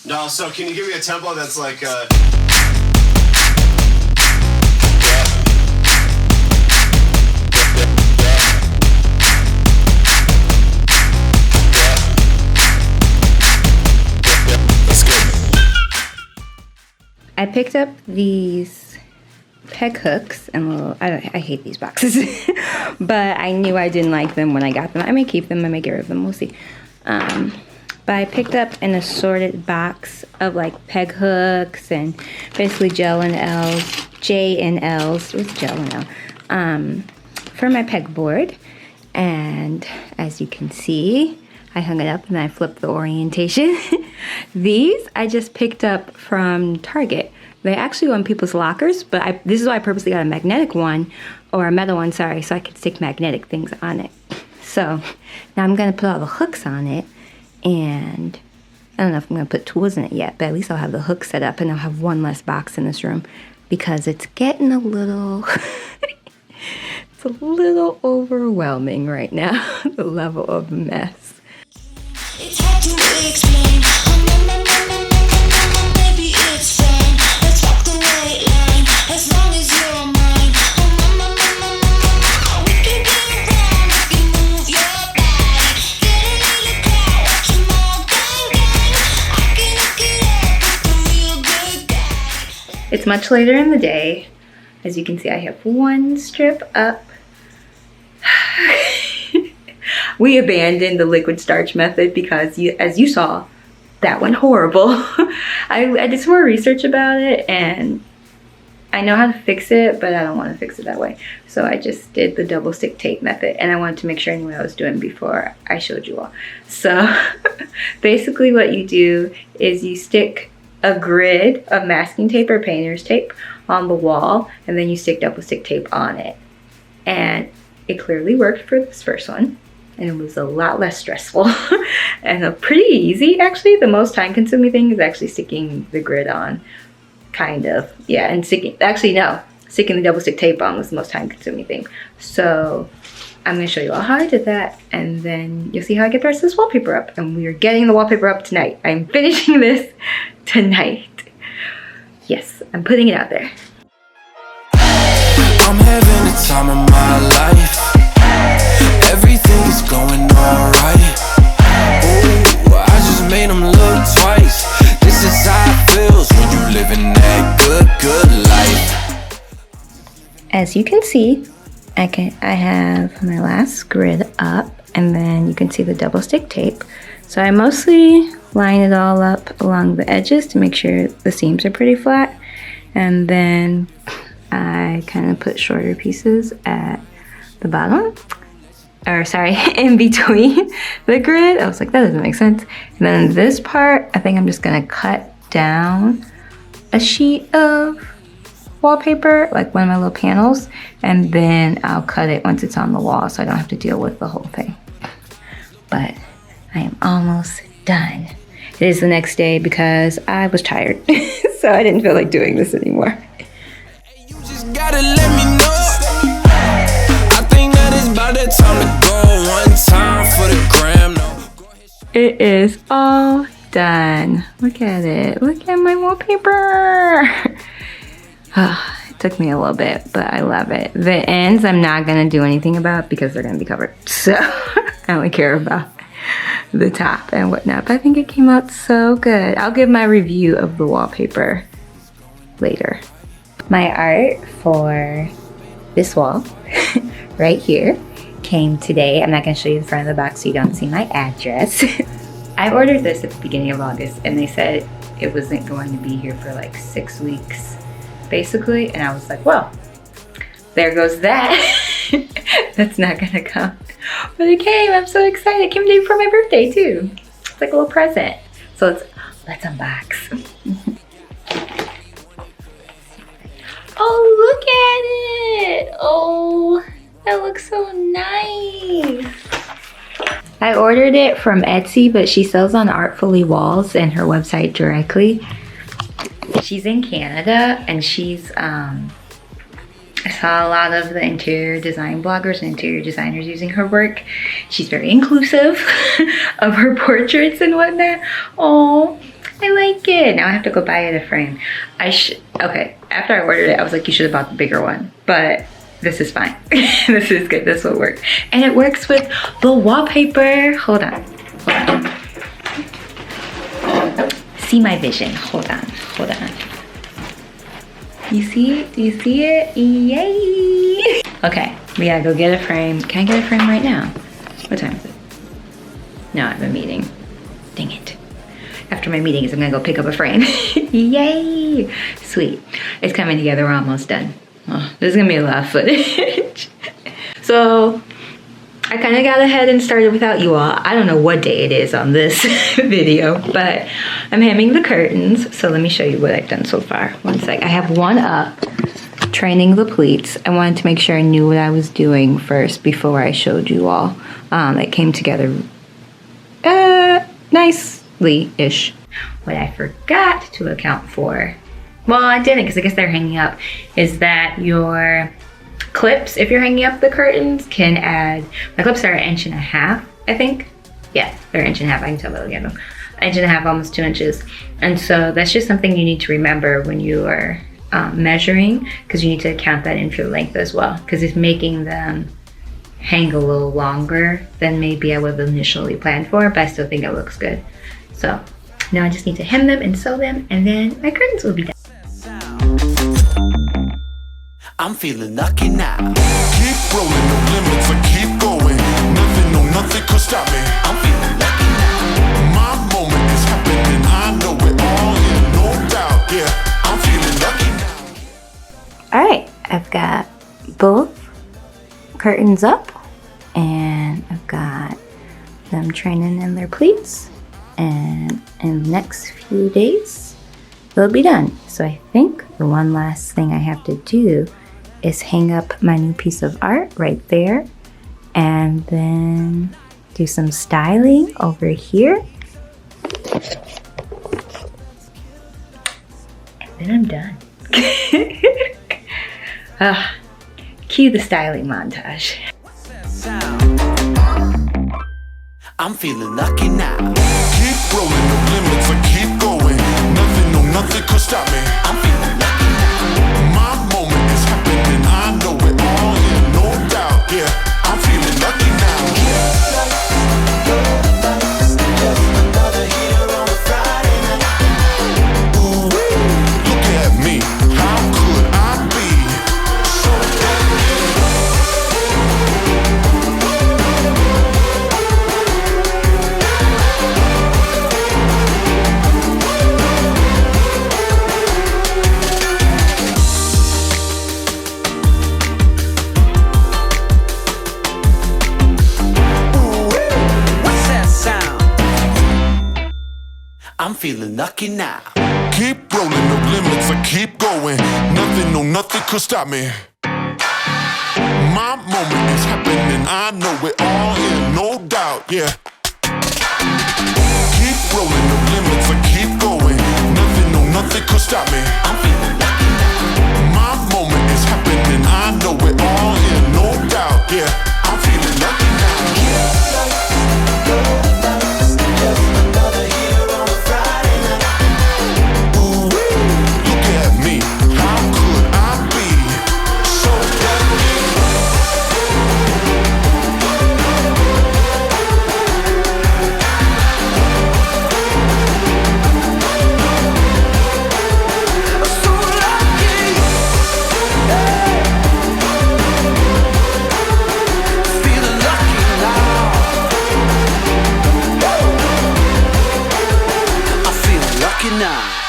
No, so can you give me a tempo that's like I picked up these peg hooks and little, I hate these boxes, but I knew I didn't like them when I got them. I may keep them, I may get rid of them, we'll see. But I picked up an assorted box of like peg hooks and basically J and L's with gel and L, for my pegboard. And as you can see, I hung it up and I flipped the orientation. These I just picked up from Target. They actually go in people's lockers, but this is why I purposely got a magnetic one, or a metal one, sorry, so I could stick magnetic things on it. So now I'm gonna put all the hooks on it, and I don't know if I'm gonna put tools in it yet, but at least I'll have the hook set up and I'll have one less box in this room because it's getting a little, it's a little overwhelming right now, the level of mess. It's hard to explain. Maybe it's fine. Let's walk the white line. As long as you're mine. We can get around. We can move your body. Get a little crowd. Watch them all gang gang. I can look it up with a real good guy. It's much later in the day. As you can see, I have one strip up. We abandoned the liquid starch method because, as you saw, that went horrible. I did some more research about it and I know how to fix it, but I don't want to fix it that way. So I just did the double stick tape method, and I wanted to make sure I knew what I was doing before I showed you all. So basically what you do is you stick a grid of masking tape or painter's tape on the wall, and then you stick double stick tape on it. And it clearly worked for this first one. And it was a lot less stressful and pretty easy, actually. The most time consuming thing is actually sticking the grid on, kind of. Yeah, and sticking the double stick tape on was the most time consuming thing. So I'm gonna show you all how I did that, and then you'll see how I get the rest of this wallpaper up. And we are getting the wallpaper up tonight. I'm finishing this tonight. Yes, I'm putting it out there. I'm having the time of my life. Everything is going alright. Ooh, I just made them look twice. This is how it feels when you living that good life. As you can see, I have my last grid up, and then you can see the double stick tape. So I mostly line it all up along the edges to make sure the seams are pretty flat, and then I kind of put shorter pieces at the bottom. Or sorry, in between the grid. I was like, that doesn't make sense. And then this part, I think I'm just gonna cut down a sheet of wallpaper, like one of my little panels, and then I'll cut it once it's on the wall so I don't have to deal with the whole thing. But I am almost done. It is the next day because I was tired, so I didn't feel like doing this anymore. You just gotta let me know. About that time to go one time for the gram. It is all done. Look at it. Look at my wallpaper. It took me a little bit, but I love it. The ends I'm not gonna do anything about because they're gonna be covered. So I only care about the top and whatnot. But I think it came out so good. I'll give my review of the wallpaper later. My art for this wall right here came today. I'm not going to show you the front of the box so you don't see my address. I ordered this at the beginning of August and they said it wasn't going to be here for like 6 weeks basically, and I was like, well, there goes that. That's not gonna come. But it came. I'm so excited. It came the day before my birthday too. It's like a little present. So let's unbox. Oh, look at it. Oh, that looks so nice. I ordered it from Etsy, but she sells on Artfully Walls and her website directly. She's in Canada, and she's, I saw a lot of the interior design bloggers and interior designers using her work. She's very inclusive of her portraits and whatnot. Oh, I like did. Now I have to go buy it a frame. Okay, after I ordered it, I was like, you should have bought the bigger one. But this is fine. This is good. This will work. And it works with the wallpaper. Hold on. See my vision. Hold on. You see it? Do you see it? Yay! Okay, we gotta go get a frame. Can I get a frame right now? What time is it? No, I have a meeting. Dang it. After my meetings, I'm gonna go pick up a frame. Yay! Sweet. It's coming together. We're almost done. Oh, there's gonna be a lot of footage. So I kind of got ahead and started without you all. I don't know what day it is on this video, but I'm hemming the curtains. So let me show you what I've done so far. One sec. I have one up, training the pleats. I wanted to make sure I knew what I was doing first before I showed you all. It came together nicely-ish. What I forgot to account for, well, I didn't because I guess they're hanging up, is that your clips, if you're hanging up the curtains, can add, my clips are 1.5 inches, I think. Yeah, they're 1.5 inches, I can tell by looking at them. 1.5 inches, almost 2 inches. And so that's just something you need to remember when you are measuring, because you need to count that in for the length as well, because it's making them hang a little longer than maybe I would have initially planned for, but I still think it looks good. So now I just need to hem them and sew them, and then my curtains will be done. I'm feeling lucky now. Keep rolling, no limits, I keep going. Nothing, no nothing could stop me. I'm feeling lucky now. My moment is happening, I know it all, yeah, no doubt, yeah. I'm feeling lucky now. Alright, I've got both curtains up, and I've got them training in their pleats, and in the next few days they'll be done. So I think the one last thing I have to do is hang up my new piece of art right there, and then do some styling over here, and then I'm done. Cue the styling montage. I'm feeling lucky now. Keep rolling, no limits, I keep going. Nothing, no nothing could stop me. I'm feeling lucky now. My moment is happening, I know it all, yeah, no doubt, yeah. I'm feeling lucky now. Ooh, look at me, how could I be so I'm feeling lucky now. Keep rolling, no limits, I keep going. Nothing, no nothing could stop me. My moment is happening, I know it all, yeah, no doubt, yeah. Keep rolling, no limits, I keep going. Nothing, no nothing could stop me. I'm feeling lucky now. My moment is happening, I know it all, yeah, no doubt, yeah. I'm feeling lucky now. Now